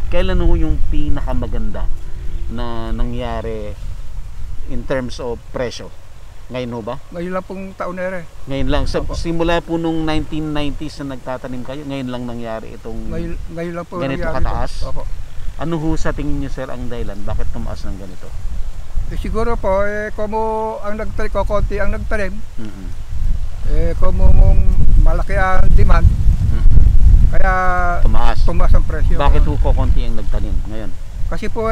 Kailan ho yung pinakamaganda na nangyari in terms of presyo? Ngayon ho ba? Ngayon lang pong taon na rin. Ngayon lang. Simula po nung 1990s na nagtatanim kayo, ngayon lang nangyari itong Ngayon lang po ganito nangyari kataas? Opo. Ano ho sa tingin niyo, sir, ang dahilan? Bakit tumaas ng ganito? Siguro po, como ang nagtanim, konti ang nagtanim, como malaki ang demand, kaya tumaas ang presyo. Bakit ho konti ang nagtanim ngayon? Kasi po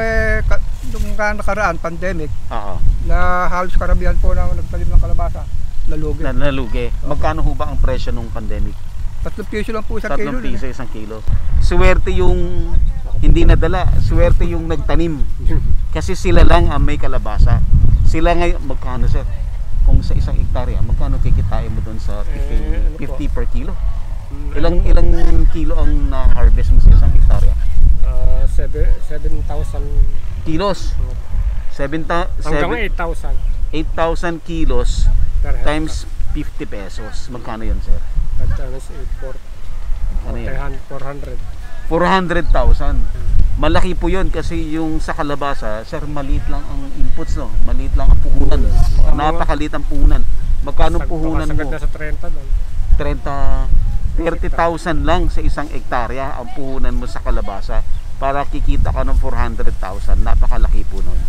nung nakaraan, pandemic, na halos karamihan po ng nagtanim ng kalabasa, nalugi. Nalugi. Magkano ho ba ang presyo nung pandemic? 3 piso lang po isang kilo. 3 piso isang kilo. Swerte yung hindi nadala, swerte yung nagtanim. Kasi sila lang ang may kalabasa. Sila ngayon, magkano, sir? Kung sa isang hektarya, magkano kikitain mo doon sa 50 per kilo? Ilang kilo ang na-harvest mo sa isang hektarya? 7,000 kilos. hanggang 8,000. 8,000 kilos Per hectare. times 50 pesos. Magkano yun, sir? At is 8,400. Ano yun? 400. 400,000. Malaki po yun kasi yung sa kalabasa, sir, maliit lang ang inputs, no? Maliit lang ang puhunan. Napakaliit ang puhunan. Magkano puhunan mo? Sagad na sa 30 doon. 30,000 lang sa isang hektarya ang puhunan mo sa kalabasa para kikita ka ng 400,000. Napakalaki po nun.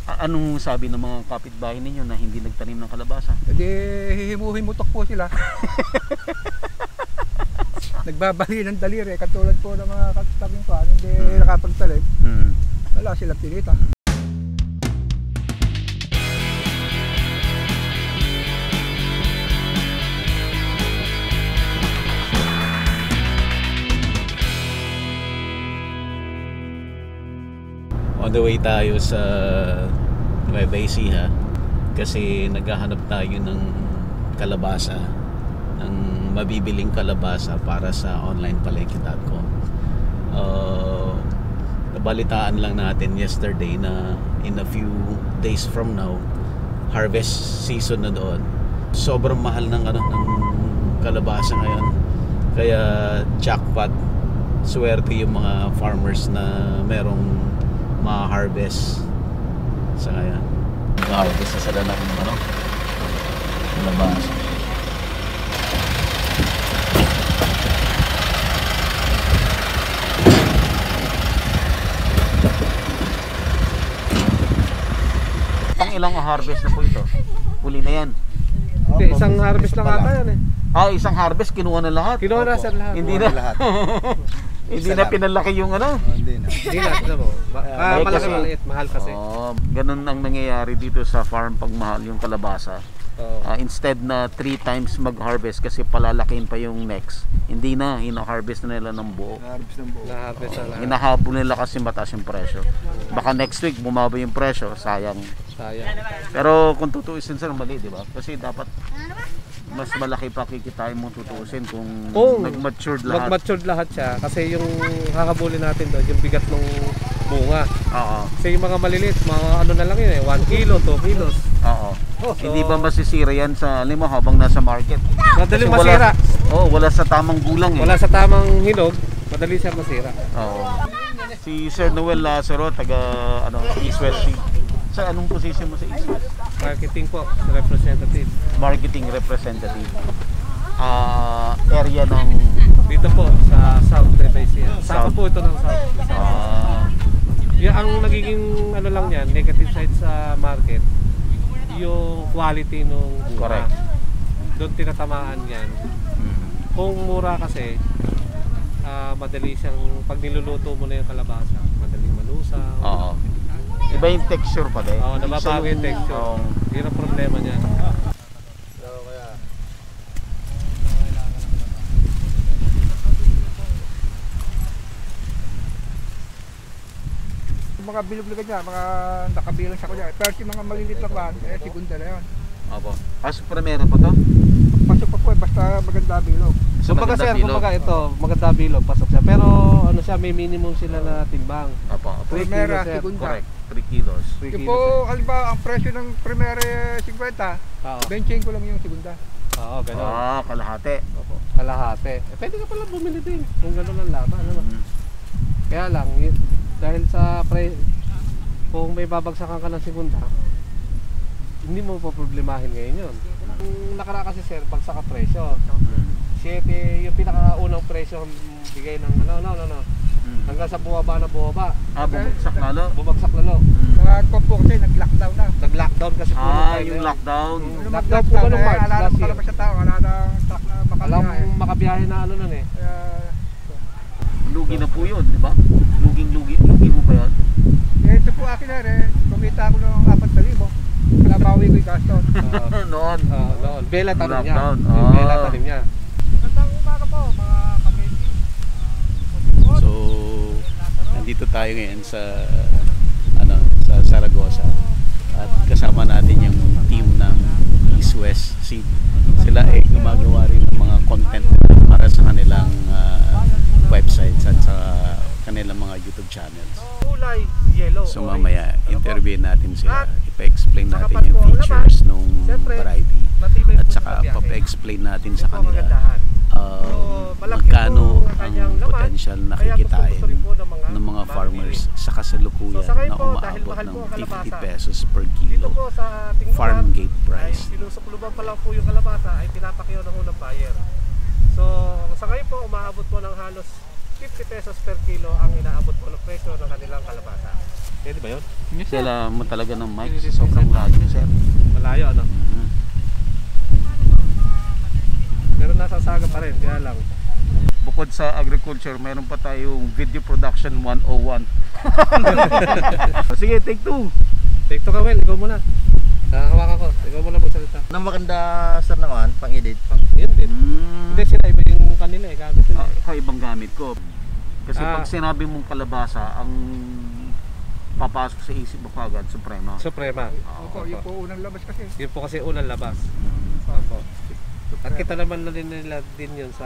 Anong sabi ng mga kapitbahay ninyo na hindi nagtanim ng kalabasa? Hindi, hihimuhimutok po sila. Nagbabali ng daliri, katulad po ng mga katabing ko, hindi nakapagtalim. Wala silang pinita. On the way tayo sa Nueva Ecija kasi naghahanap tayo ng kalabasa, ng mabibiling kalabasa para sa onlinepalengke.com. Nabalitaan lang natin yesterday na in a few days from now harvest season na doon. Sobrang mahal ng kalabasa ngayon, kaya jackpot, swerte yung mga farmers na merong ma-harvest sa ngayon. Ma-harvest na sila ng kalabasa. Ilang harvest na po ito? Huli na yan? Hindi, isang harvest lang ata yan Isang harvest kinuha na lahat? Kinuha na sir lahat. Hindi na lahat. Hindi na pinalaki yung Hindi na. Hindi na mo. Malaki maliit, mahal kasi. Ganun ang nangyayari dito sa farm pag mahal yung kalabasa. Instead na 3 times mag-harvest kasi palalakihin pa yung next, hindi na, hina-harvest na nila ng buo. Hinahabol nila kasi mataas yung presyo. Baka next week bumaba yung presyo, sayang. Pero kung tutuusin, sir, mali, di ba? Kasi dapat mas malaki pa kikitain mo tutuusin kung nag-matured lahat. Mag-matured lahat siya kasi yung hakabulin natin doon, yung bigat ng bunga. Kasi yung mga maliliit, mga ano na lang yun 1 kilo, 2 kilos. So, hindi ba masisira yan sa habang nasa market? Madali masira. Wala sa tamang gulang Wala sa tamang hinog, madali siya masira. Si Sir Noel Lazaro, taga East West. Sir, anong position mo sa East West? Marketing po, representative. Marketing representative. Area ng dito po sa South Nueva Ecija. Saka po ito ng South. Ang nagiging lang yan, negative side sa market, yung quality nung bunga. Correct. Doon tinatamaan yan. Kung mura kasi, madali siyang, pag niluluto mo na yung kalabasa, madaling malusa. Iba yung texture pa din. Nababago yung texture. Yun ang problema niya. Mga bilog-bilog niya, mga nakabilang sa kunya. Pero yung mga maliliit lang ba, segunda na yun. Pasok primera pa to? Pasok pa po basta maganda bilog. So baga sir, kumbaga ito, maganda bilog, pasok siya. Pero ano siya, may minimum sila na timbang. 3 kilos, segunda. Correct, 3 kilos. Yung po, halimbawa, ang presyo ng primera 50, benching ko lang yung segunda. Ganun. Kalahati. Kalahati. Pwede ka pala bumili din kung gano'n ang laban. Kaya lang, dahil sa kung may babagsakan ka ng segunda, hindi mo pa problemahin ngayon yun. Yung nakaraan kasi sir, bagsak ang presyo. 7, yung pinakaunang presyo bigay ng hanggang sa bumaba na bumaba. Bumagsak lalo. Bumagsak lalo. Nagpo kasi nag-lockdown na. Nag-lockdown kasi po. Yung lockdown. Lockdown po ba nung March Wala last nang year? kalabas sa tao, wala nang stock na Alam makabiyahe. makabiyahe na ano nun eh. Lugi na po yun, di ba? Lugi mo pa yan. Ito po akin na kumita ako ng 4,000. Nabawi ko yung gastos. Noon. Noon. Bela tanim niya. Lockdown. Bela tanim niya. Magandang umaga po mga kamenti. So, nandito tayo ngayon sa Zaragoza at kasama natin yung team ng East West Seed. Sila ay gumagawa rin ng mga content para sa kanilang websites at sa kanilang mga YouTube channels. Kulay yellow. So mamaya interview natin sila, ipa-explain natin yung features ng variety at saka pa-explain natin sa kanila magkano ang potential na kikitain ng mga farmers sa kasalukuyan na umaabot ng 50 pesos per kilo farm gate price. Sinusukluban pa lang po yung kalabasa ay pinapakyaw ng unang buyer. So sa ngayon po umaabot po ng halos 50 pesos per kilo ang inaabot po ng presyo ng kanilang kalabasa. Pwede ba yun? Sila mo talaga ng mic sa sobrang layo, sir. Malayo ano? Pero nasa saga pa rin, kaya lang. Bukod sa agriculture, meron pa tayong video production 101. Sige, take 2. Take to Kawel, ikaw muna. Hawakan ko, ikaw muna magsalita. Nang maganda sir naman, pang-edit. Yun din. Hindi sila, iba yung kanila eh, gamit nila eh. Kaibang gamit ko. Kasi pag sinabi mong kalabasa, ang papasok sa isip mo kagad, Suprema. Suprema. Opo, yun po unang labas kasi. Yun po kasi unang labas. Opo. At kita naman na din nila din yun sa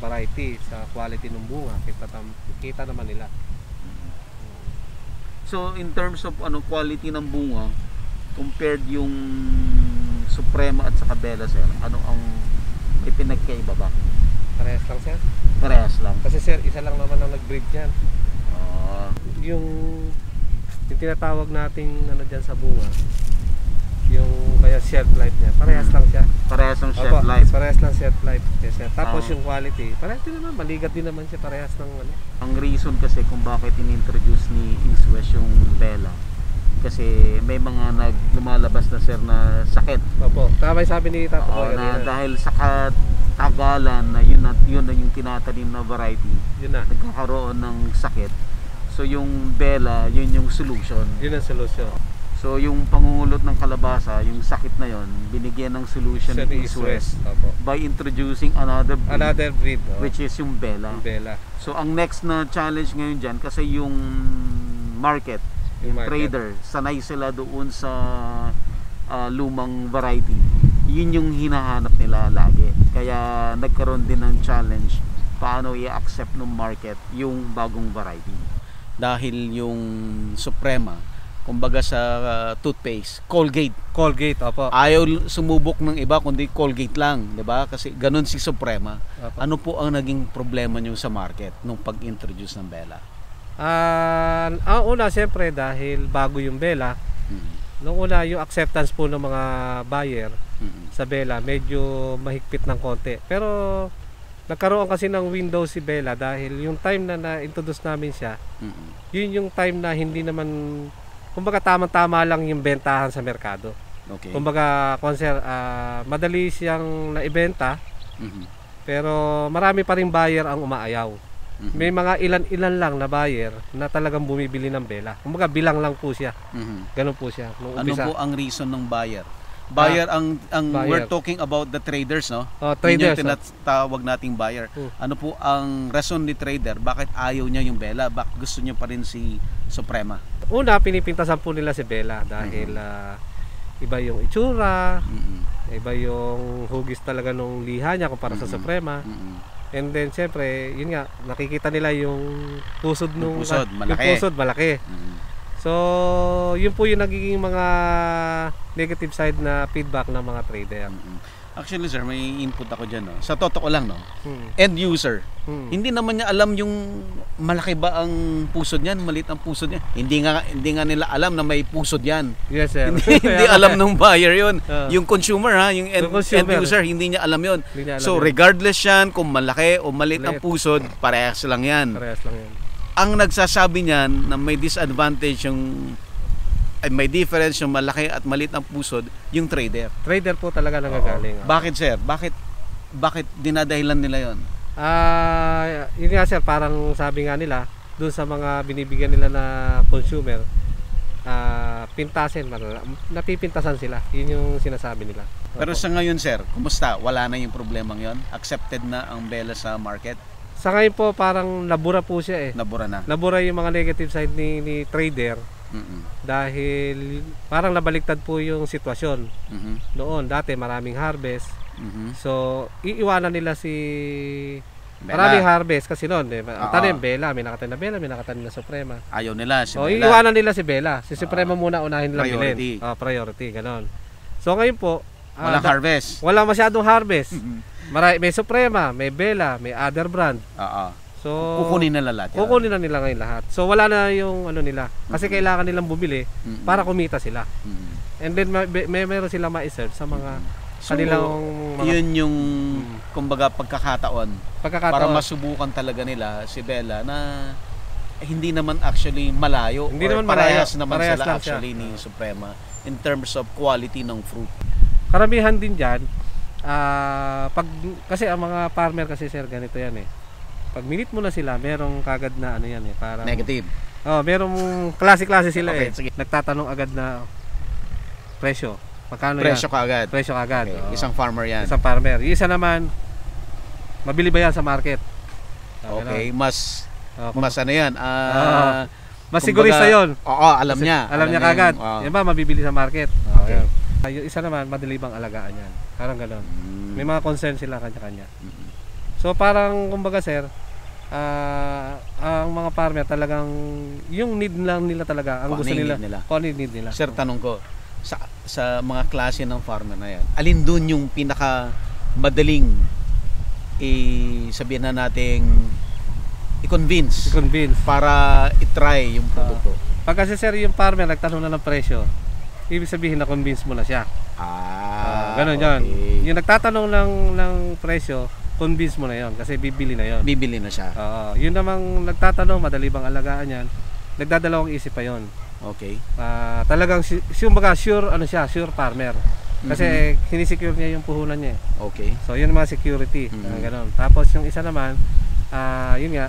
variety, sa quality ng bunga. Kita naman nila. So in terms of quality ng bunga, compared yung Suprema at saka Bella, sir, ano ang may pinagkaiba ba? Parehas lang sir. Parehas lang. Kasi sir, isa lang naman ang nag-breed dyan. Yung tinatawag nating dyan sa bunga, yung kaya shelf life niya, parehas lang siya. Parehas ang shelf life. Parehas lang shelf life. Yes, sir. Tapos yung quality, parehas din naman, maligat din naman siya, parehas ng Ang reason kasi kung bakit in-introduce ni East West yung Bella, kasi may mga lumalabas na sir na sakit. Opo, tama yung sabi ni Tato Boy na dahil sa katagalan na yun na yung tinatanim na variety, yun na, nagkakaroon ng sakit. So yung Bella, yun yung solution. Yun ang solusyon. So yung pangungulot ng kalabasa, yung sakit na yun, binigyan ng solution ni East West by introducing another breed, which is yung Bella. So ang next na challenge ngayon dyan, kasi yung market, yung trader, sanay sila doon sa lumang variety. Yun yung hinahanap nila lagi. Kaya nagkaroon din ng challenge paano i-accept ng market yung bagong variety. Dahil yung Suprema, kumbaga sa toothpaste, Colgate, opo. ayaw sumubok ng iba kundi Colgate lang, 'di ba? Kasi ganun si Suprema. Opo. Ano po ang naging problema niyo sa market nung pag-introduce ng Bella? Ang una siyempre dahil bago yung Bella, nung una yung acceptance po ng mga buyer sa Bella medyo mahigpit ng konti. Pero nagkaroon kasi ng window si Bella dahil yung time na na-introduce namin siya, yun yung time na hindi naman, kumbaga tamang-tama lang yung bentahan sa merkado. Okay. Kumbaga, madali siyang naibenta, pero marami pa rin buyer ang umaayaw. May mga ilan-ilan lang na buyer na talagang bumibili ng Bella. Kumbaga, bilang lang po siya. Ganun po siya. Ano po ang reason ng buyer? Buyer buyer. We're talking about the traders, no? Traders. Yun yung tinatawag nating buyer. Ano po ang rason ni trader? Bakit ayaw niya yung Bella? Bakit gusto niya pa rin si Suprema? Una, pinipintasan po nila si Bella dahil iba yung itsura, iba yung hugis talaga nung liha niya kumpara sa Suprema. And then syempre, yun nga, nakikita nila yung pusod nung malaki. Yung pusod malaki. So, yun po yung nagiging mga negative side na feedback ng mga trader. Actually sir, may input ako dyan. No? Sa totoo lang, no? Hmm. End user, Hmm. hindi naman niya alam yung malaki ba ang pusod niyan, maliit ang pusod niya. Hindi nga nila alam na may pusod yan. Yes, sir. Hindi alam ng buyer yun. Ah. Yung consumer ha, yung end user, hindi niya alam yun. Hindi niya alam So yun. regardless yan kung malaki o maliit ang Maliit. pusod, parehas lang yan. Parehas lang yan. Ang nagsasabi niyan na may disadvantage yung may difference yung malaki at maliit ang pusod, yung trader. Trader po talaga nagagaling. Bakit sir? Bakit dinadahilan nila yon? Yun nga sir, parang sabi nga nila, doon sa mga binibigyan nila na consumer, pintasin, napipintasan sila. Yun yung sinasabi nila. Pero sa ngayon sir, kumusta? Wala na yung problemang yon? Accepted na ang Bella sa market? Sa ngayon po, parang nabura po siya eh. Nabura na? Nabura yung mga negative side ni trader dahil parang nabaliktad po yung sitwasyon. Noon, dati maraming harvest. So, iiwanan nila si Bella. maraming harvest kasi noon, Oo. tanim Bella, may nakatanim na Bella, may nakatanim na Suprema. Ayaw nila si So, Bella. iiwanan nila si Bella. Si Suprema muna unahin nilang Priority. bilhin. Priority, ganon. So, ngayon po, Walang harvest. wala masyadong harvest. May Suprema, may Bella, may other brand. Oo. So, Kukunin nila lahat. kukunin na nila ngayon lahat. So, wala na yung ano nila. Kasi kailangan nilang bumili para kumita sila. And then, meron sila ma-serve sa mga kanilang mga Yun yung kumbaga pagkakataon para pagkakataon. masubukan talaga nila si Bella na hindi naman actually malayo. Hindi or naman malayo. parehas naman Parehas sila lang actually siya. ni Suprema in terms of quality ng fruit. Karamihan din dyan, kasi ang mga farmer kasi sir, ganito yan eh. Pag minute mo na sila, merong kagad na ano yan eh. Parang, Negative. merong klase-klase sila Okay, eh. sige. Nagtatanong agad na presyo. Magkano Presyo yan? ka agad. Presyo agad. Okay. Oo. Isang farmer yan. Isang farmer. Yung isa naman, mabili ba yan sa market? Okay, Ganun. mas Kung- ano yan? mas sigurista yun. Oo, alam Kasi niya. Alam niya kagad. yung- Yan ba, mabibili sa market. Okay. Yung isa naman, madali bang alagaan yan. Parang gano'n. May mga concern sila kanya-kanya. So parang, kumbaga sir, ang mga farmer talagang, yung need lang nila talaga, ang Kung gusto ano yung nila. need nila. Kung ano yung need nila. Sir, tanong ko, sa mga klase ng farmer na yan, alin doon yung pinaka madaling sabihin na nating i-convince Convince. para i-try yung produkto? Pag kasi sir, yung farmer nagtanong na ng presyo, ibig sabihin na convince mo na siya. Ganun okay. yun. Yung nagtatanong ng presyo, convince mo na yon kasi bibili na yon. Bibili na siya. Yun namang nagtatanong, madali bang alagaan yan, nagdadalawang isip pa yon. Okay. Talagang sure ano siya, sure farmer. Kasi sinisecure niya yung puhunan niya. Okay. So yun ang mga security, ganun. Tapos yung isa naman, yun nga,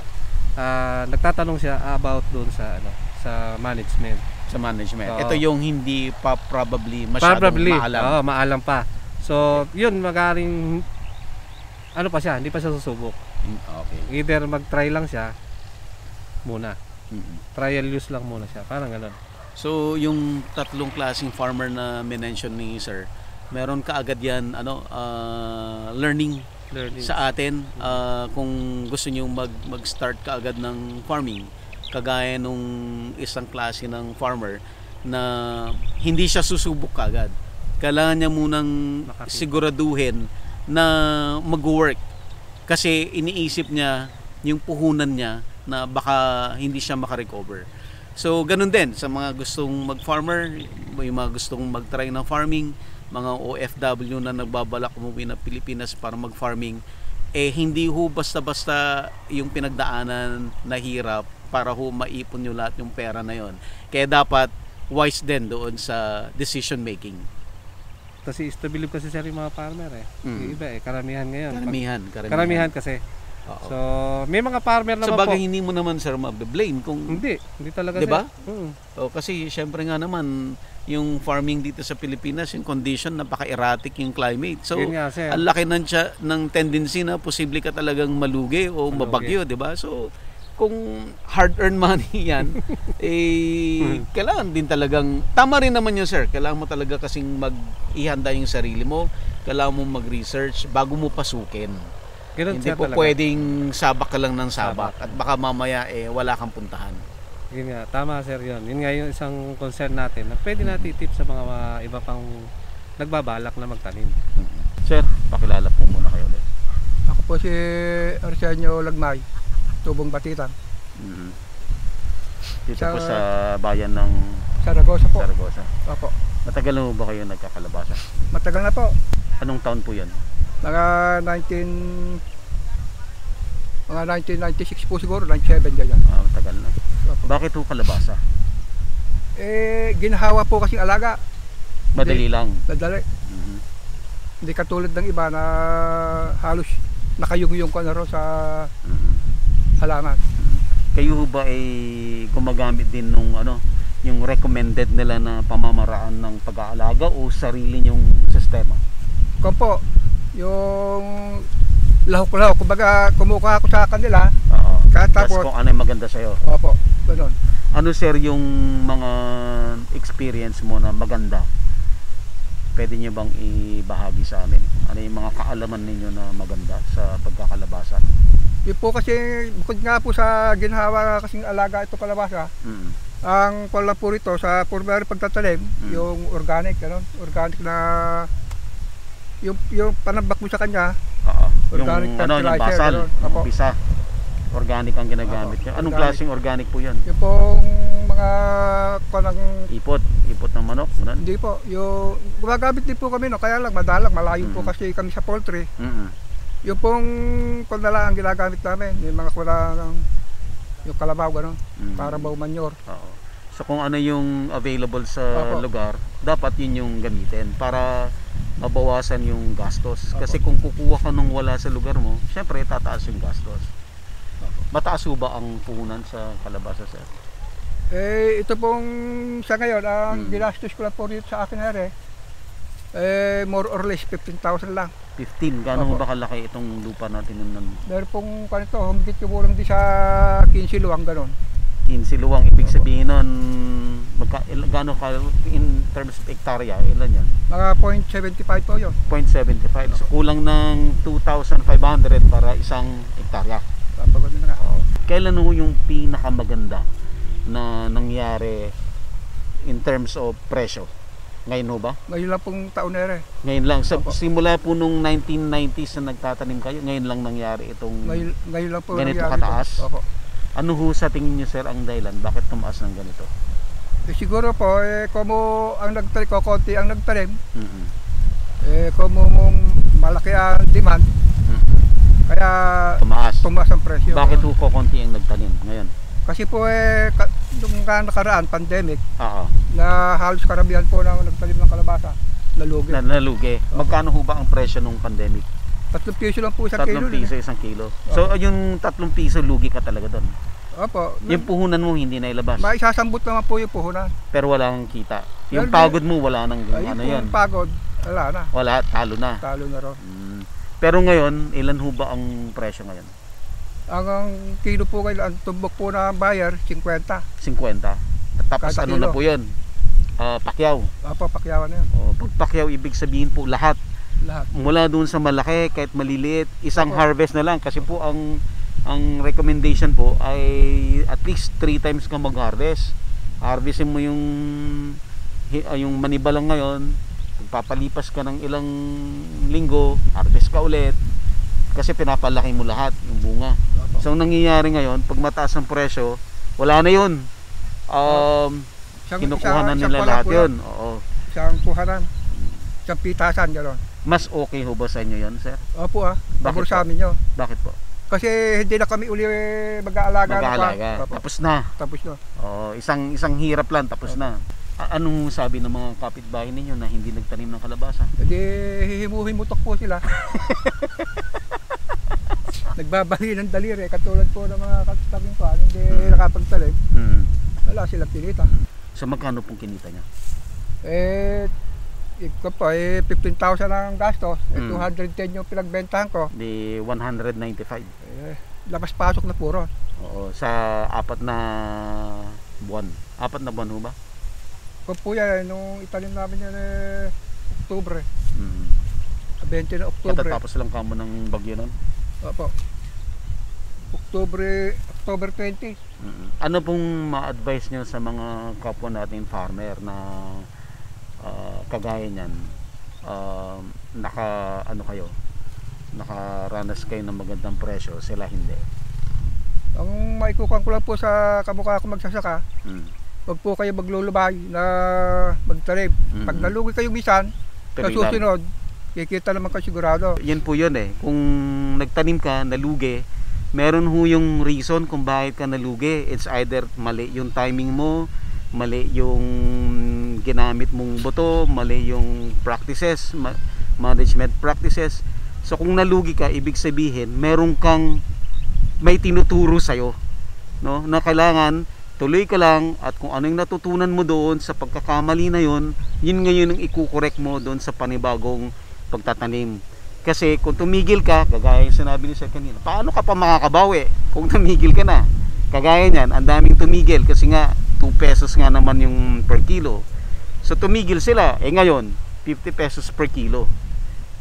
nagtatanong siya about doon sa sa management. Sa management. Oo. Ito yung hindi pa probably masyadong maalam. Oo, maalam pa. So yun, magaling ano pa siya, hindi pa siya susubok. Okay. Either mag-try lang siya muna. Mhm. Trial use lang muna siya, parang gano'n. So yung tatlong klaseng farmer na mention ni sir, meron ka agad yan learning sa atin kung gusto niyo mag-start ka agad ng farming, kagaya nung isang klase ng farmer na hindi siya susubok kaagad. Kailangan niya munang siguraduhin na mag-work kasi iniisip niya yung puhunan niya na baka hindi siya makarecover. So ganun din sa mga gustong mag-farmer, yung mga gustong mag-try ng farming, mga OFW na nagbabalak umuwi ng Pilipinas para mag-farming, hindi ho basta-basta yung pinagdaanan na hirap para ho maipon nyo lahat yung pera na yon. Kaya dapat wise din doon sa decision making. Kasi stabilib kasi sir yung mga farmer eh. Yung iba karamihan ngayon. Karamihan kasi. Oo. So may mga farmer naman sa bagay po. hindi mo naman sir mabe-blame kung Hindi talaga diba? sir. Kasi syempre nga naman yung farming dito sa Pilipinas, yung condition napaka-erratic yung climate. So Yun nga, sir. ang laki ng tendency na posible ka talagang malugi o mabagyo, 'di ba? So kung hard-earned money yan, kailangan din talagang, tama rin naman yun sir, kailangan mo talaga kasing ihanda yung sarili mo, kailangan mo mag-research bago mo pasukin. Ganun Hindi sir po talaga. pwedeng sabak ka lang ng sabak at baka mamaya wala kang puntahan. Yun nga, tama sir yun. Yun nga yung isang concern natin na pwede natin i-tip sa mga iba pang nagbabalak na magtanim. Sir, pakilala po muna kayo ulit. Ako po si Arsenio Lagmay, Tubong Batitan. Dito Sa- po sa bayan ng Saragosa po. Saragosa. Opo. Matagal na po ba kayo nagkakalabasa? Matagal na po. Anong taon po yan? Mga 1996 po siguro, 97 ganyan. Matagal na. Opo. Bakit po kalabasa? Ginhawa po kasing alaga. Madali lang. Nadali. Mhm. Hindi katulad ng iba na halos nakayung-yung ko na rin sa Mhm. halaman. Kayo ho ba ay gumagamit din nung yung recommended nila na pamamaraan ng pag-aalaga o sarili nyong sistema? Kung po, yung lahok-lahok, kumbaga kumukuha ako sa kanila. Oo. Tapos- Tapos kung ano yung maganda sa'yo. Opo, ganun. Ano sir yung mga experience mo na maganda? Pwede nyo bang ibahagi sa amin? Ano yung mga kaalaman ninyo na maganda sa pagkakalabasa? Yun po kasi, bukod nga po sa ginhawa kasing alaga ito kalabasa, Mm. ang pala po rito sa primary pagtatanim, yung organic, ganun, organic na yung panambak mo sa kanya, Oo. Organic Yung fertilizer, basal, ganun. yung Opo. bisa. Organic ang ginagamit Opo, nyo. Anong organic. klaseng organic po yun? yung pong mga kanang, Ipot ng manok? Ganun? hindi po, yung gumagamit din po kami, no, kaya lang madalang, malayo po kasi kami sa poultry. Mm-mm. Yung pong kunala ang ginagamit namin, yung mga kulang, yung kalabaw, gano'n, Mm. para baw manure. Oo. So kung ano yung available sa Opo. lugar, dapat yun yung gamitin para mabawasan yung gastos. Kasi kung kukuha ka nung wala sa lugar mo, syempre tataas yung gastos. Mataas ho ba ang puhunan sa kalabasa, sir? Ito pong sa ngayon, ang ginastos ko lang po dito sa akin more or less 15,000 lang. 15. Gano'n ho Opo. ba kalaki itong lupa natin nun? Meron pong kanito, humigit ko lang di sa 15 luwang gano'n. 15 luwang. Ibig sabihin nun, gano'n ka in terms of hektarya? Ilan yan? Mga 0.75 po yun. 0.75. So kulang ng 2,500 para isang hektarya. Kapag na nga. Kailan ho yung pinakamaganda na nangyari in terms of presyo? Ngayon ho ba? Ngayon lang pong taon na rin. Ngayon lang. Sa Opo. simula po nung 1990s na nagtatanim kayo, ngayon lang nangyari itong Ngayon lang po ganito nangyari kataas? ito. Opo. Ano ho sa tingin niyo, sir, ang dahilan? Bakit tumaas ng ganito? Siguro po, kumo ang nagtanim ko, konti ang nagtanim, Mm-mm. kumo malaki ang demand, kaya Tumaas. tumaas ang presyo. Bakit ho konti ang nagtanim ngayon? Kasi po nung nakaraan, pandemic, Oo. na halos karamihan po ng nagtanim ng kalabasa, nalugi. Nalugi. Magkano ho ba ang presyo nung pandemic? 3 piso lang po isang 3 kilo. piso isang kilo. So yung 3 piso lugi ka talaga doon. Opo. Yung puhunan mo hindi na ilabas. Maisasambot naman po yung puhunan. Pero wala kang kita. Yung Well, pagod mo wala nang Ay, ano yung yan. pagod, wala na. Wala, talo na. Talo na rin. Pero ngayon, ilan ho ba ang presyo ngayon? Ang kilo po ngayon, ang tumbok po na buyer, 50. 50. Tapos Kada ano na kilo. po yun? Pakyaw. Opo, pakyawan na yun. Pag pakyaw, ibig sabihin po lahat. Lahat. Mula doon sa malaki, kahit maliliit, isang Opo. harvest na lang. Kasi po ang recommendation po ay at least 3 times ka mag-harvest. Harvestin mo yung maniba lang ngayon, papalipas ka ng ilang linggo, harvest ka ulit. Kasi pinapalaki mo lahat yung bunga. Opo. So ang nangyayari ngayon, pag mataas ang presyo, wala na yun. Kinukuha na nila lahat yun. Oo. Isang kuhanan. Isang pitasan, gano'n. Mas okay ho ba sa inyo yun, sir? Opo pabor Bakit sa po? amin yun. Bakit po? Kasi hindi na kami uli mag-aalaga. Mag-aalaga. Opo. Tapos na. Tapos na. Isang hirap lang, tapos na. Anong sabi ng mga kapitbahay ninyo na hindi nagtanim ng kalabasa? Hindi, hihimutok po sila. Nagbabali ng daliri, katulad po ng mga katabing ko, hindi nakapagtalim. Wala silang pinita. So magkano pong kinita niya? Iko po, 15,000 ang gastos. 210 yung pinagbentahan ko. Di 195. Labas-pasok na puro. Oo, sa 4 na buwan. 4 na buwan ho ba? Kung po yan, nung itanim namin yan Oktubre. 20 na Oktubre. Katatapos lang kamo ng bagyo nun? Opo. Oktubre 20. Ano pong ma-advise nyo sa mga kapwa natin farmer na kagaya niyan? nakaranas kayo ng magandang presyo, sila hindi. Ang maikukuhan ko lang po sa kamukha ko magsasaka, wag po kayo maglulubay na magtanim. Pag nalugi kayo minsan, sa susunod, kikita naman kayo sigurado. Yan po yun eh. Kung nagtanim ka, nalugi, meron ho yung reason kung bakit ka nalugi. It's either mali yung timing mo, mali yung ginamit mong buto, mali yung practices, management practices. So kung nalugi ka, ibig sabihin, meron kang may tinuturo sa'yo, no? Na kailangan tuloy ka lang, at kung ano yung natutunan mo doon sa pagkakamali na yun, yun ngayon ang ikukorek mo doon sa panibagong pagtatanim. Kasi kung tumigil ka, kagaya yung sinabi ni Sir kanina, paano ka pa makakabawi kung tumigil ka na? Kagaya niyan, ang daming tumigil kasi nga 2 pesos nga naman yung per kilo. So tumigil sila, ngayon 50 pesos per kilo.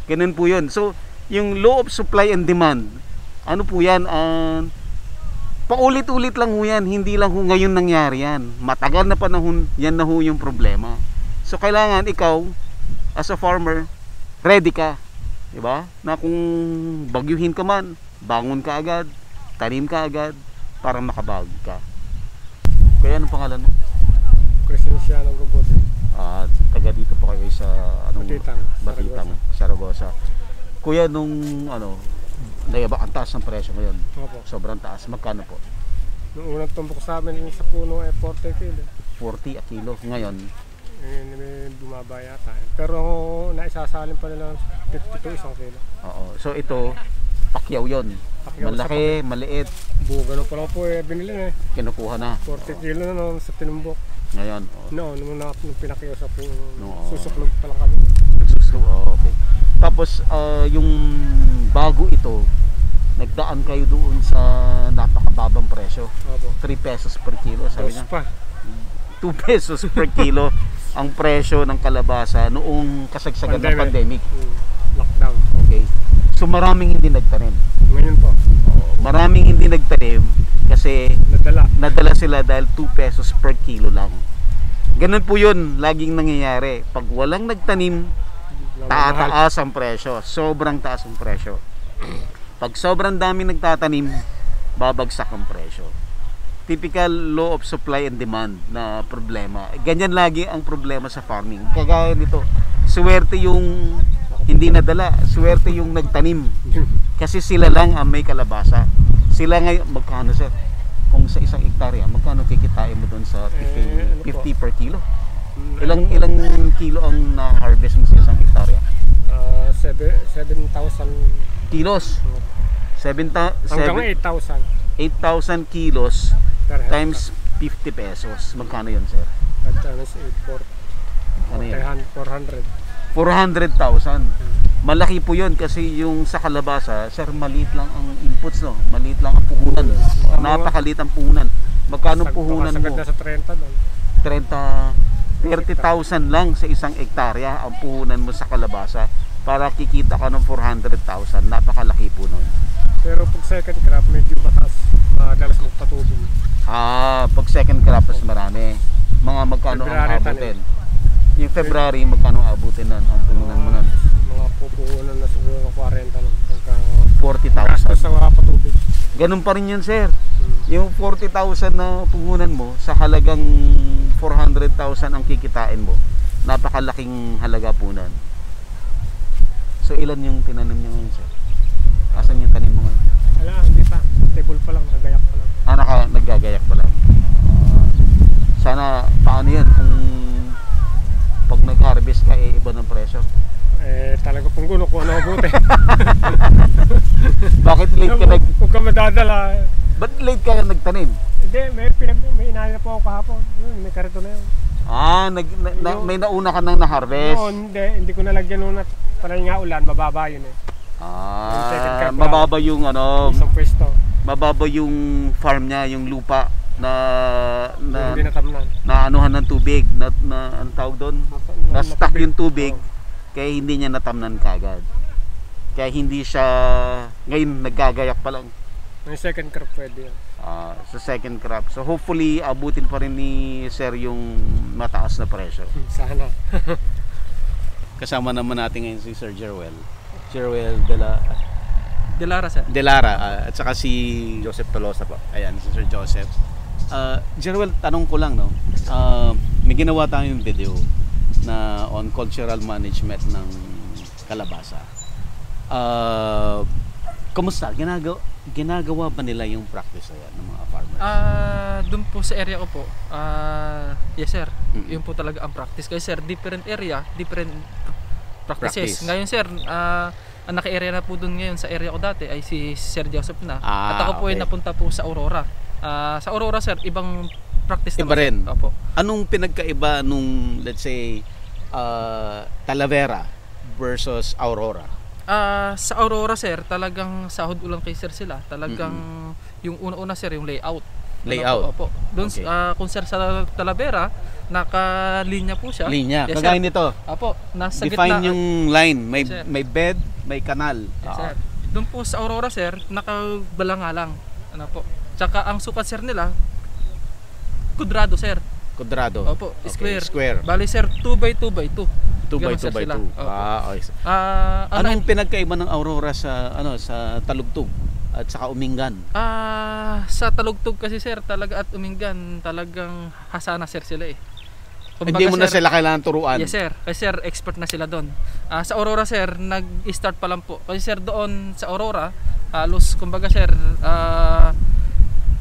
Ganun po yun. So yung law of supply and demand, ano po yan? Paulit-ulit lang ho yan, hindi lang ho ngayon nangyari yan. Matagal na panahon, yan na ho yung problema. So kailangan ikaw, as a farmer, ready ka. Diba? Na kung bagyuhin ka man, bangon ka agad, tanim ka agad, para makabag ka. Kaya anong pangalan mo? Crescenciano Gobote. Taga dito po kayo sa Batitang, Saragosa. Kuya, nung ang taas ng presyo ngayon. Opo. Sobrang taas. Magkano po? Nung unang tumbok sa amin sa puno ay 40 kilo. 40 a kilo. Ngayon, May bumaba yata. Pero naisasalin pa nila 52 isang kilo. oo. So ito, pakyaw yon. Pakyaw Malaki, maliit, Ganun pa lang po binili na kinukuha na. 40 kilo na noon sa tinumbok. Ngayon, Nung pinakyaw sa puno, Oo. susuklog pa lang kami. okay. Tapos, yung bago ito, nagdaan kayo doon sa napakababang presyo. Opo. 3 pesos per kilo, sabi Dos niya. pa. 2 pesos per kilo ang presyo ng kalabasa noong kasagsagan ng pandemic. Lockdown. Okay. So maraming hindi nagtanim. Ngayon po. Maraming hindi nagtanim kasi nadala sila dahil 2 pesos per kilo lang. Ganun po yun, laging nangyayari. Pag walang nagtanim, taas ang presyo. Sobrang taas ang presyo. Pag sobrang dami nagtatanim, babagsak ang presyo. Typical law of supply and demand na problema. Ganyan lagi ang problema sa farming. Kagaya nito, swerte yung hindi nadala, swerte yung nagtanim. Kasi sila lang ang may kalabasa. Sila ngayon, magkano sir? Kung sa isang hektarya, magkano kikitain mo doon sa 50 per kilo? Ilang kilo ang na-harvest mo sa isang hektarya? 7,000 kilos. hanggang 8,000 kilos per hectare. times 50 pesos. Magkano yun sir? At ano si 400. 400,000. Malaki po yun kasi yung sa kalabasa, sir, maliit lang ang inputs, no? Maliit lang ang puhunan. Napakaliit ang puhunan. Magkano puhunan mo? Sa 30 doon. 30,000 lang sa isang hektarya ang puhunan mo sa kalabasa para kikita ka ng 400,000. Napakalaki po nun. Pero pag second crop, medyo mataas. Dalas magpatubig. Pag second crop, mas marami. Mga magkano ang abutin? Yung February, magkano abutin nun? Ang puhunan mo nun? Mga pupuhunan na siguro 40 nun. 40,000. Gastos sa patubig. Ganun pa rin yun sir. Yung 40,000 na puhunan mo sa halagang 400,000 ang kikitain mo, napakalaking halaga po nun. So ilan yung tinanim nyo ngayon sir? Asan yung tanim mo ngayon? Wala, hindi pa. Table pa lang, nagayak pa lang. Naggagayak pa lang. Sana paano yan kung pag nag-harvest ka iba ng presyo? Talaga pong gulo kung ano mabuti. Bakit late ka Huwag ka madadala. Ba't late ka nagtanim? Hindi, may inahin na po ako kahapon. May karito na yun. May nauna ka nang na-harvest? No, hindi ko nalagyan noon at panay nga ulan, mababa yun eh. Mababa yung isang pwesto. Mababa yung farm niya, yung lupa na Hindi natamnan. na anuhan ng tubig, na ang tawag doon, na stuck yung tubig, kaya hindi niya natamnan kagad. Kaya hindi siya, ngayon naggagayak pa lang. May second crop pwede yan. Sa second crop. So hopefully abutin pa rin ni sir yung mataas na presyo. Sana. kasama naman natin ngayon si Sir Jerwel Delara, sir. Delara, at saka si Joseph Tolosa po. ayan, si Sir Joseph. Jerwel, tanong ko lang, no? May ginawa tayong video na on cultural management ng kalabasa. Kumusta? Ginagawa ba nila yung practice na yan ng mga farmers? Doon po sa area ko po, yes sir, yun po talaga ang practice. Kasi sir, different area, different practices. Ngayon sir, ang naka-area na po doon ngayon sa area ko dati ay si Sir Joseph na. At ako po ay napunta po sa Aurora. Sa Aurora sir, ibang practice iba rin. Opo. Anong pinagkaiba nung, let's say, Talavera versus Aurora? Sa Aurora sir, talagang sahod ulang kay sir sila. Talagang yung una-una sir, yung layout. Opo. Doon Okay. Kung sir sa Talavera, naka-linya po siya. Linya. Yes, Kagaya sir. nito. Opo, nasa Define gitna. yung line. May, Yes, sir. may bed, may kanal. Yes, sir. Doon po sa Aurora sir, nakabalangalang. Ano po? Tsaka ang sukat sir nila, kudrado sir. Kudrado. Opo, Okay, square. square. Bali sir, 2x2x2. 2x2x2. Opo. Okay. Ano Anong pinagkaiba ng Aurora sa sa Talugtog at saka Umingan? sa Talugtog kasi sir, talaga at Umingan, talagang hasana sir sila eh. Kumbaga, Hindi mo na sir, sila kailangan turuan. Yes sir, kasi sir, expert na sila doon. Sa Aurora sir, nag-start pa lang po. Kasi sir, doon sa Aurora, halos kumbaga sir,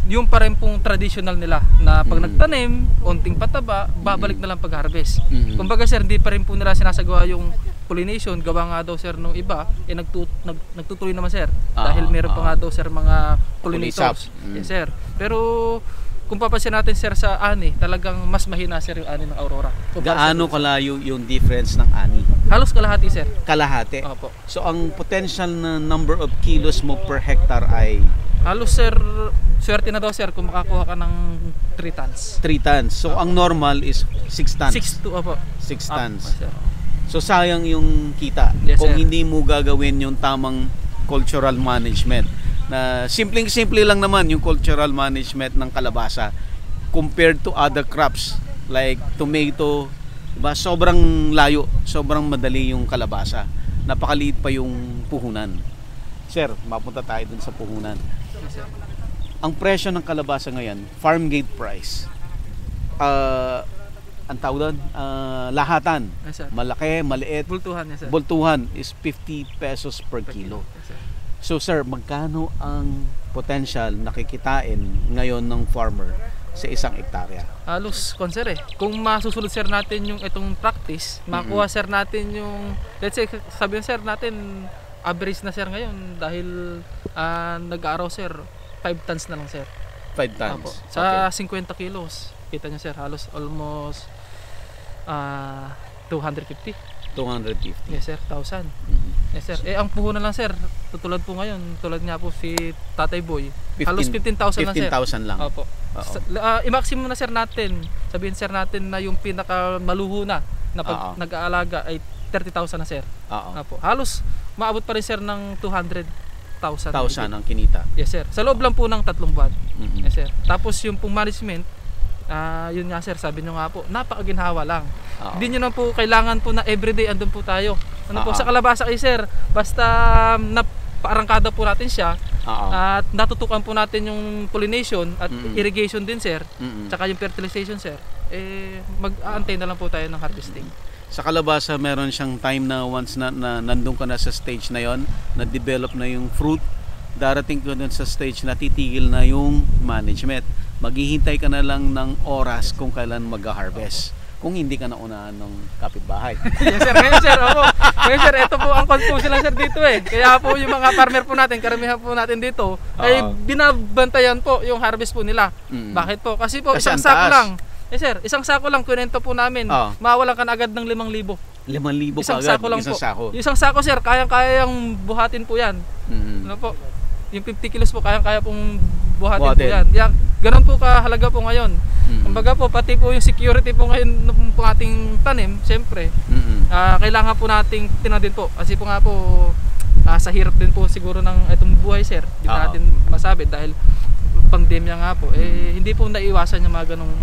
yung pa rin pong traditional nila na pag nagtanim, unting pataba, babalik na lang pag-harvest. Kumbaga sir, hindi pa rin po nila sinasagawa yung pollination. Gawa nga daw sir nung iba, nagtutuloy naman sir. Dahil meron pa nga daw sir mga pollinators. Yes sir. Pero kung papansin natin sir sa ani, talagang mas mahina sir yung ani ng Aurora. Gaano kalayo yung difference ng ani? Halos kalahati sir. Kalahati. Opo. So ang potential na number of kilos mo per hectare ay Halos sir, swerte na daw sir kung makakuha ka ng 3 tons. 3 tons. So ang normal is 6 tons. 6 to opo. 6 tons. Sir. So sayang yung kita Yes, kung sir. hindi mo gagawin yung tamang cultural management. Na simpleng-simple lang naman yung cultural management ng kalabasa compared to other crops like tomato, diba? Sobrang layo, sobrang madali yung kalabasa. Napakaliit pa yung puhunan. Sir, mapunta tayo dun sa puhunan. Yes, sir. Ang presyo ng kalabasa ngayon, farm gate price. Ang tawag doon, lahatan. Yes, sir. Malaki, maliit, Bultuhan niya sir. bultuhan is 50 pesos per kilo. Yes, sir. So sir, magkano ang potential nakikitain ngayon ng farmer sa isang hektarya? Halos sir eh. Kung masusunod sir natin yung itong practice, makuha sir natin yung, let's say sabihin sir natin average na sir ngayon dahil nag-aaraw sir 5 tons na lang sir. 5 tons. Apo. Sa 50 kilos, kita nyo sir, halos almost 250. 250. Yes sir, 1,000. Yes sir. Ang puhunan lang sir, tutulad po ngayon, tulad nga po si Tatay Boy, halos 15,000 lang sir. 15,000 lang. Opo. I-maximum na sir natin, sabihin sir natin na yung pinakamaluho na pag nag-aalaga ay 30,000 na sir. Opo. Halos maabot pa rin sir ng 200,000 ang kinita. Yes sir. Sa loob lang po ng 3 buwan. Yes sir. Tapos yung pong management, yun nga sir, sabi nyo nga po, napakaginhawa lang. Hindi nyo na po kailangan po na everyday andun po tayo. Ano po, sa kalabasa kay sir, basta napaarangkada po natin siya, at natutukan po natin yung pollination at irrigation din sir, tsaka yung fertilization sir, mag-aantay na lang po tayo ng harvesting. Sa kalabasa, meron siyang time na once na nandun ka na sa stage na yon, na-develop na yung fruit, darating ka na sa stage na titigil na yung management. Maghihintay ka na lang ng oras kung kailan mag-harvest. Kung hindi ka naunahan ng kapitbahay. Yes sir, ngayon sir, opo. Ngayon sir, ito po ang confusion lang sir dito eh. Kaya po yung mga farmer po natin, karamihan po natin dito, ay binabantayan po yung harvest po nila. Bakit po? Kasi po, isang sako lang. Yes sir, isang sako lang, kunento po namin, mawalan ka na agad ng 5,000. 5,000 isang agad, sako lang isang po. sako. Isang sako sir, kayang-kayang buhatin po yan. Ano po? Yung 50 kilos po, kayang-kaya pong buhatin po yan. Ganun po kahalaga po ngayon. Kumbaga po, pati po yung security po ngayon ng ating tanim, siyempre, kailangan po nating tinadin po. Kasi po nga po, sa hirap din po siguro ng itong buhay sir, hindi natin masabi dahil pandemya nga po, hindi po naiwasan yung mga ganong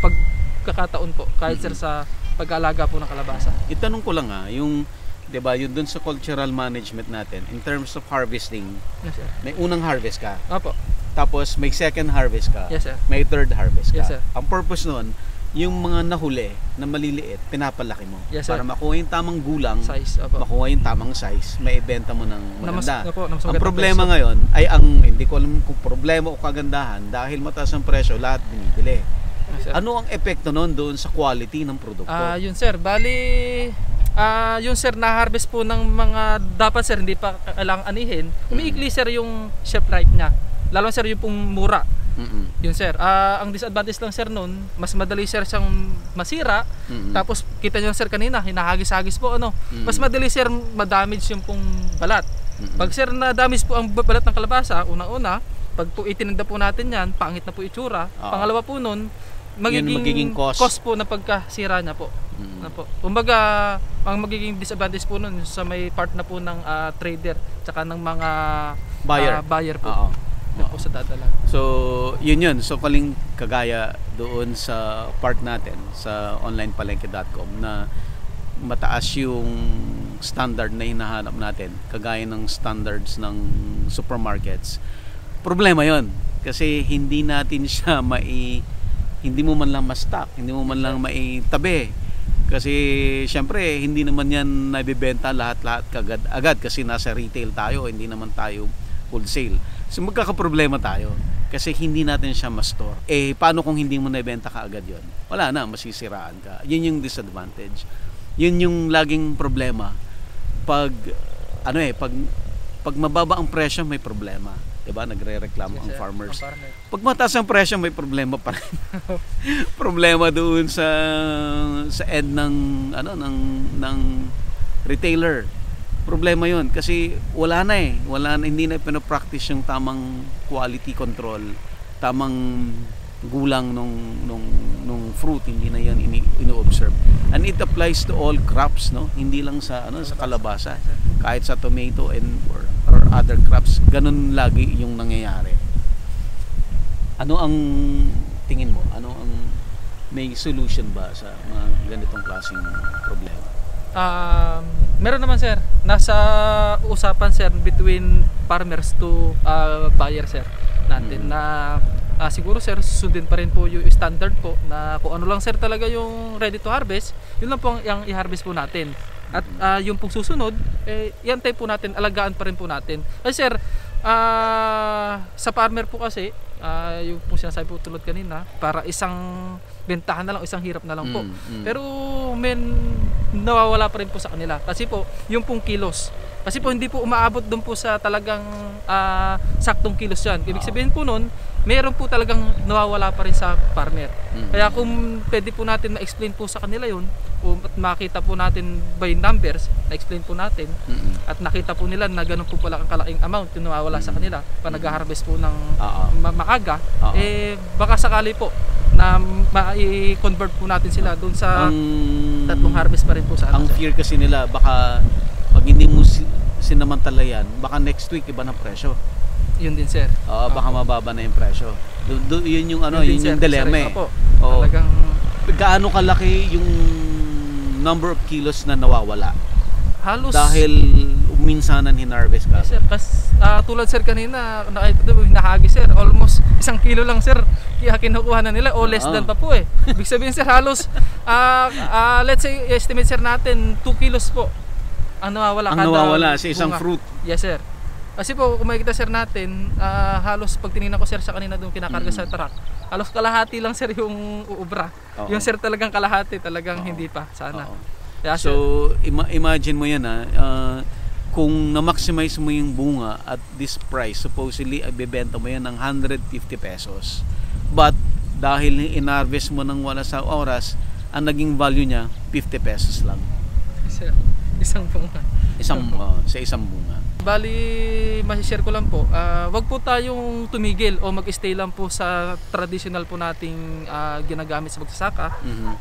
pagkakataon po. Kahit sir sa pag-aalaga po ng kalabasa. Itanong ko lang yung 'di ba, yun dun sa cultural management natin in terms of harvesting. Yes, sir. May unang harvest ka. Opo. Tapos may second harvest ka. Yes, sir. May third harvest ka. Yes, sir. Ang purpose nun, yung mga nahuli na maliliit, pinapalaki mo. Yes, sir. Para makuha yung tamang gulang, Size, opo. makuha yung tamang size, may ibenta mo ng maganda. Ang problema ngayon ay hindi ko alam kung problema o kagandahan dahil mataas ang presyo, lahat binibili. Yes, Ano ang epekto nun doon sa quality ng produkto? Yun sir, bali yung sir na-harvest po ng mga dapat sir hindi pa kailangang anihin. Umiikli sir yung shelf life niya. Lalo sir yung pong mura. Yun sir. Ang disadvantage lang sir nun, mas madali sir siyang masira. Tapos kita niyo sir kanina, hinahagis-hagis po Mas madali sir ma-damage yung pong balat. Pag sir na-damage po ang balat ng kalabasa, unang-una, pag po itinanda po natin yan, pangit na po itsura. Pangalawa po nun, magiging cost po na pagkasira niya po. Kumbaga, ang magiging disadvantage po nun sa may part na po ng trader tsaka ng mga buyer po. Na po sa dadala. So, yun. So, kagaya doon sa part natin sa onlinepalengke.com na mataas yung standard na hinahanap natin, kagaya ng standards ng supermarkets. Problema yon kasi hindi natin siya hindi mo man lang ma-stock, hindi mo man lang maitabi. Kasi syempre hindi naman yan nabibenta lahat-lahat agad kasi nasa retail tayo, hindi naman tayo wholesale. So magkakaproblema tayo kasi hindi natin siya ma-store. Paano kung hindi mo nabenta kaagad yon? Wala na, masisiraan ka. Yun yung disadvantage. Yun yung laging problema. Pag mababa ang presyo, may problema. Diba? Nagre-reklamo ang farmers. Pag mataas ang presyo, may problema pa rin. Problema doon sa end ng retailer. Problema 'yon kasi wala na hindi na pino-practice yung tamang quality control, tamang gulang nung fruit, hindi na 'yan ino-observe. And it applies to all crops, no? Hindi lang sa sa kalabasa, kahit sa tomato or other crops, ganun lagi yung nangyayari. Ano ang tingin mo? May solution ba sa mga ganitong klaseng problema? Meron naman sir, nasa usapan sir between farmers to buyer sir natin na siguro sir susundin pa rin po yung standard po na kung ano lang sir talaga yung ready to harvest, yun lang po ang i-harvest po natin. At yung pong susunod, iantay po natin, alagaan pa rin po natin. Kasi sir, sa farmer po kasi, yung po sinasabi po tulad kanina, para isang bentahan na lang, isang hirap na lang po. Pero nawawala pa rin po sa kanila. Kasi po, yung pong kilos. Kasi po hindi po umaabot doon po sa talagang saktong kilos yan. Ibig sabihin po nun, meron po talagang nawawala pa rin sa farmer. Kaya kung pwede po natin ma-explain po sa kanila yun, at makita po natin by numbers, na-explain po natin, at nakita po nila na ganun po pala ang kalaking amount yung nawawala sa kanila pa nag-harvest po ng maaga, baka sakali po na ma-convert po natin sila doon sa tatlong harvest pa rin po sa ang fear kasi nila, baka pag hindi mo sinamantala yan, baka next week iba na presyo. Yun din sir. Baka mababa na yung presyo. Yun yung yun yung dilemma. Talagang gaano kalaki yung number of kilos na nawawala? Halos dahil minsanan hinarvest ka. Yes, sir. Tulad sir kanina, nahagi sir, almost 1 kilo lang sir kaya kinukuha na nila o less than pa po Ibig sabihin sir, halos let's say estimate sir natin 2 kilos po ang nawawala sa isang fruit. Yes sir. Kasi po kung makikita sir natin, halos pag tinignan ko sir sa kanina doon kinakarga sa truck, halos kalahati lang sir yung uubra. Yung sir talagang kalahati, talagang hindi pa sana. Kaya, so imagine mo yan kung na-maximize mo yung bunga at this price, supposedly ibebenta mo yan ng 150 pesos. But dahil in-harvest mo ng wala sa oras, ang naging value niya 50 pesos lang. Sir, isang bunga. Sa isang bunga. Bali, masishare ko lang po, wag po tayong tumigil o mag-stay lang po sa traditional po nating ginagamit sa pagsasaka.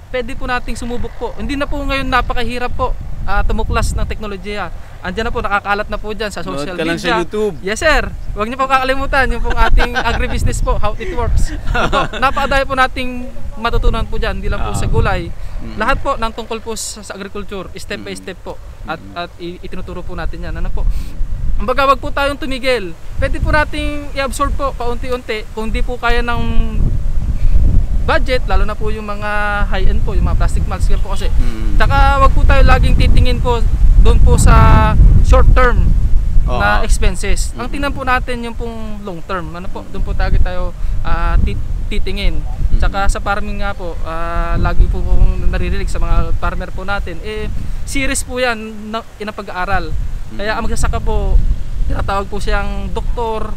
Pwede po nating sumubok po. Hindi na po ngayon napakahirap po tumuklas ng teknolohiya. Andiyan na po, nakakalat na po dyan sa social media. Sa YouTube. Yes sir. Huwag niyo po kakalimutan yung pong ating agribusiness po, how it works. Napakadami po nating matutunan po dyan, hindi lang po sa gulay. Lahat po ng tungkol po sa agriculture, step by step po. At itinuturo po natin yan. Ano po? Kumbaga, wag po tayong tumigil. Pwede po nating i-absorb po paunti-unti. Kung di po kaya ng budget, lalo na po yung mga high-end po, yung mga plastic masks yan po kasi. Tsaka wag po tayo laging titingin po doon po sa short term na expenses. Ang tingnan po natin yung pong long term. Ano po? Doon po tayo titingin. Tsaka sa farming nga po, lagi po pong naririnig sa mga farmer po natin, series po yan na pag-aaral. Kaya ang magsasaka po, tinatawag po siyang doktor,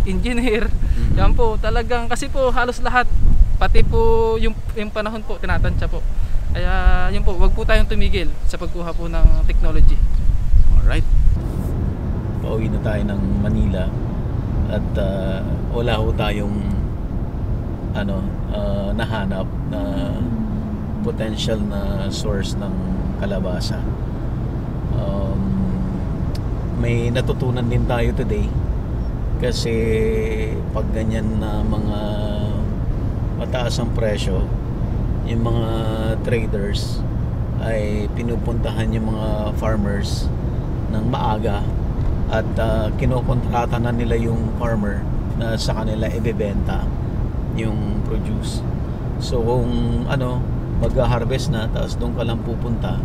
engineer. Yan po, talagang kasi po halos lahat, pati po yung panahon po tinatansya po. Kaya yun po, wag po tayong tumigil sa pagkuha po ng technology. Alright. Pauwi na tayo ng Manila at wala ho tayong nahanap na potential na source ng kalabasa. May natutunan din tayo today kasi pag ganyan na mga mataas ang presyo, yung mga traders ay pinupuntahan yung mga farmers ng maaga at kinokontrata na nila yung farmer na sa kanila ibebenta yung produce. So kung mag-harvest na tapos doon ka lang pupunta,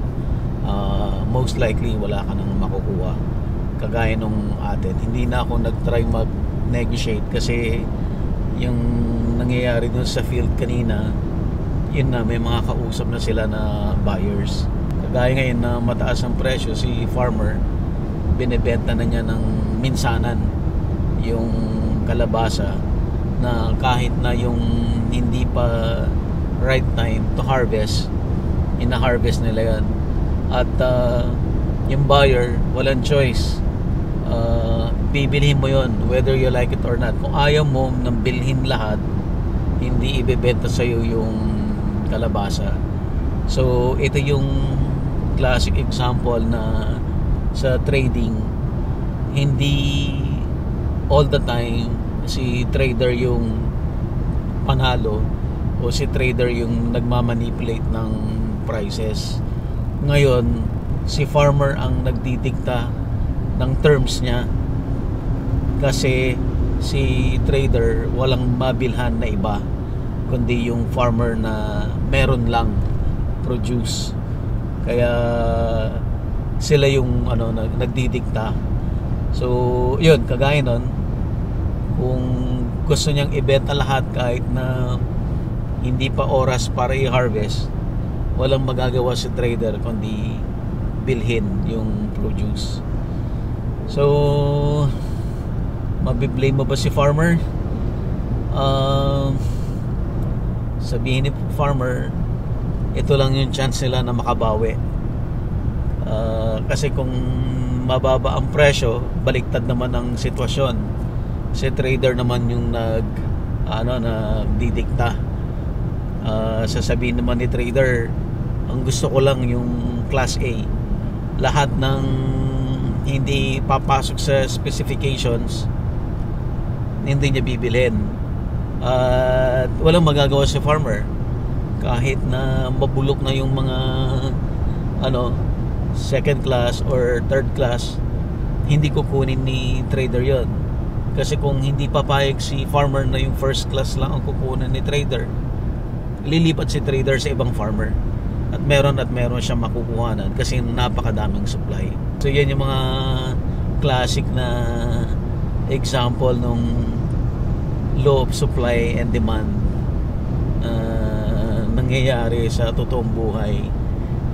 most likely wala ka nang makukuha. Kagaya nung atin, hindi na ako nag-try mag-negotiate kasi yung nangyayari dun sa field kanina, yun na, may mga kausap na sila na buyers. Kagaya ngayon na mataas ang presyo, si farmer binebenta na niya ng minsanan yung kalabasa na kahit na yung hindi pa right time to harvest, ina-harvest nila yan. At yung buyer, walang choice, bibilhin mo yon whether you like it or not. Kung ayaw mo nang bilhin lahat, hindi ibebenta sa'yo yung kalabasa. So ito yung classic example na sa trading, hindi all the time si trader yung panalo o si trader yung nagmamanipulate ng prices. Ngayon si farmer ang nagdidikta ng terms niya kasi si trader walang mabilhan na iba kundi yung farmer na meron lang produce. Kaya sila yung nagdidikta. So yun, kagaya nun, kung gusto niyang ibenta lahat kahit na hindi pa oras para i-harvest, walang magagawa si trader kundi bilhin yung produce. So mabiblame mo ba si farmer? Sabihin ni farmer, ito lang yung chance nila na makabawi. Kasi kung mababa ang presyo, baliktad naman ang sitwasyon. Si trader naman yung nagdidikta. Sasabihin naman ni trader, ang gusto ko lang yung class A. Lahat ng hindi papasok sa specifications, hindi niya bibilhin. At walang magagawa si farmer kahit na mabulok na yung mga second class or third class, hindi kukunin ni trader yon. Kasi kung hindi papayag si farmer na yung first class lang ang kukunin ni trader, lilipat si trader sa ibang farmer at meron siyang makukuhanan kasi napakadaming supply. So yan yung mga classic na example nung law of supply and demand nangyayari sa totoong buhay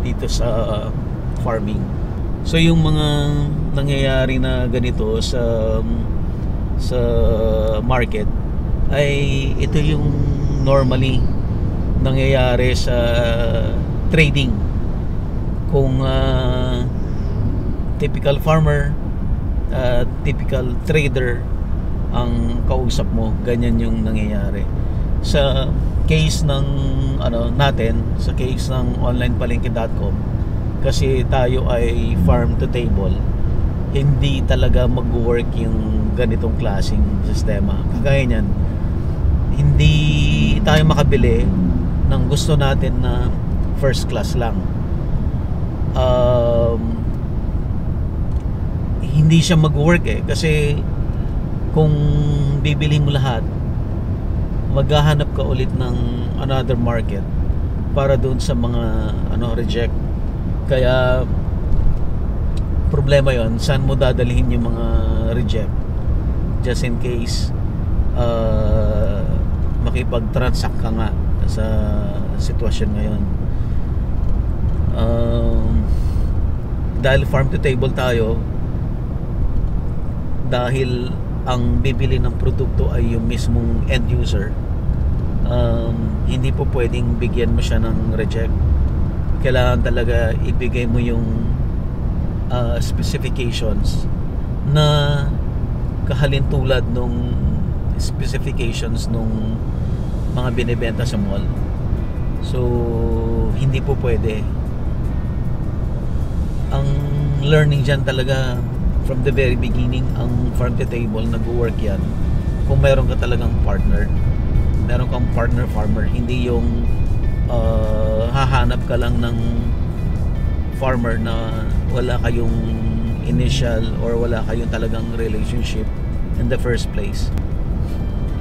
dito sa farming. So yung mga nangyayari na ganito sa market ay ito yung normally nangyayari sa trading. Kung typical farmer, typical trader ang kausap mo, ganyan yung nangyayari. Sa case ng natin, sa case ng onlinepalengke.com, kasi tayo ay farm to table, hindi talaga mag-work yung ganitong klaseng sistema. Kagaya niyan, hindi tayo makabili ng gusto natin na first class lang. Hindi siya mag-work kasi kung bibili mo lahat, maghahanap ka ulit ng another market para doon sa mga reject. Kaya problema yon, saan mo dadalhin yung mga reject just in case makipag-transact ka nga sa sitwasyon ngayon. Dahil farm to table tayo, dahil ang bibili ng produkto ay yung mismong end user, hindi po pwedeng bigyan mo siya ng reject. Kailangan talaga ibigay mo yung specifications na kahalintulad nung specifications nung mga binibenta sa mall. So hindi po pwede. Ang learning dyan talaga from the very beginning, ang farm to table, nag-work yan kung meron ka talagang partner, meron kang partner farmer, hindi yung hahanap ka lang ng farmer na wala kayong initial or wala kayong talagang relationship in the first place.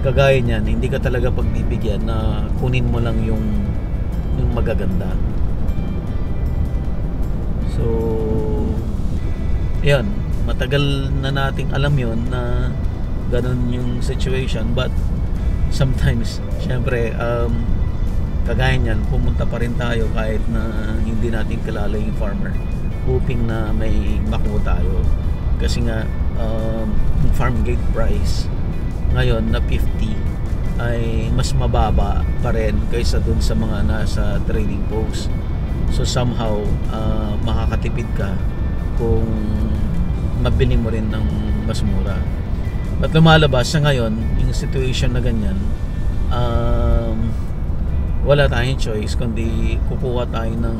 Kagaya niyan, hindi ka talaga pagbibigyan na kunin mo lang yung magaganda. So yan, matagal na nating alam yon na ganun yung situation, but sometimes syempre kagaya niyan, pumunta pa rin tayo kahit na hindi natin kilala yung farmer, hoping na may makuha tayo. Kasi nga yung farm gate price ngayon na 50 ay mas mababa pa rin kaysa dun sa mga nasa trading post. So somehow makakatipid ka kung mabili mo rin ng mas mura. At lumalabas sa ngayon yung situation na ganyan, wala tayong choice kundi kukuha tayo ng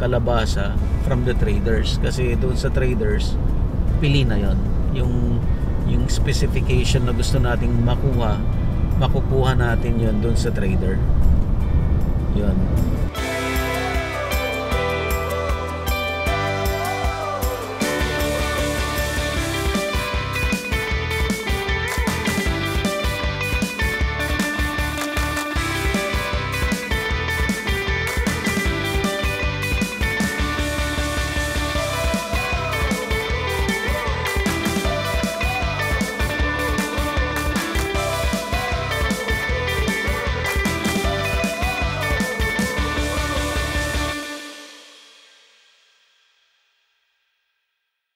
kalabasa from the traders, kasi doon sa traders pili na yon, yung specification na gusto nating makukuha natin yon doon sa trader. Yon.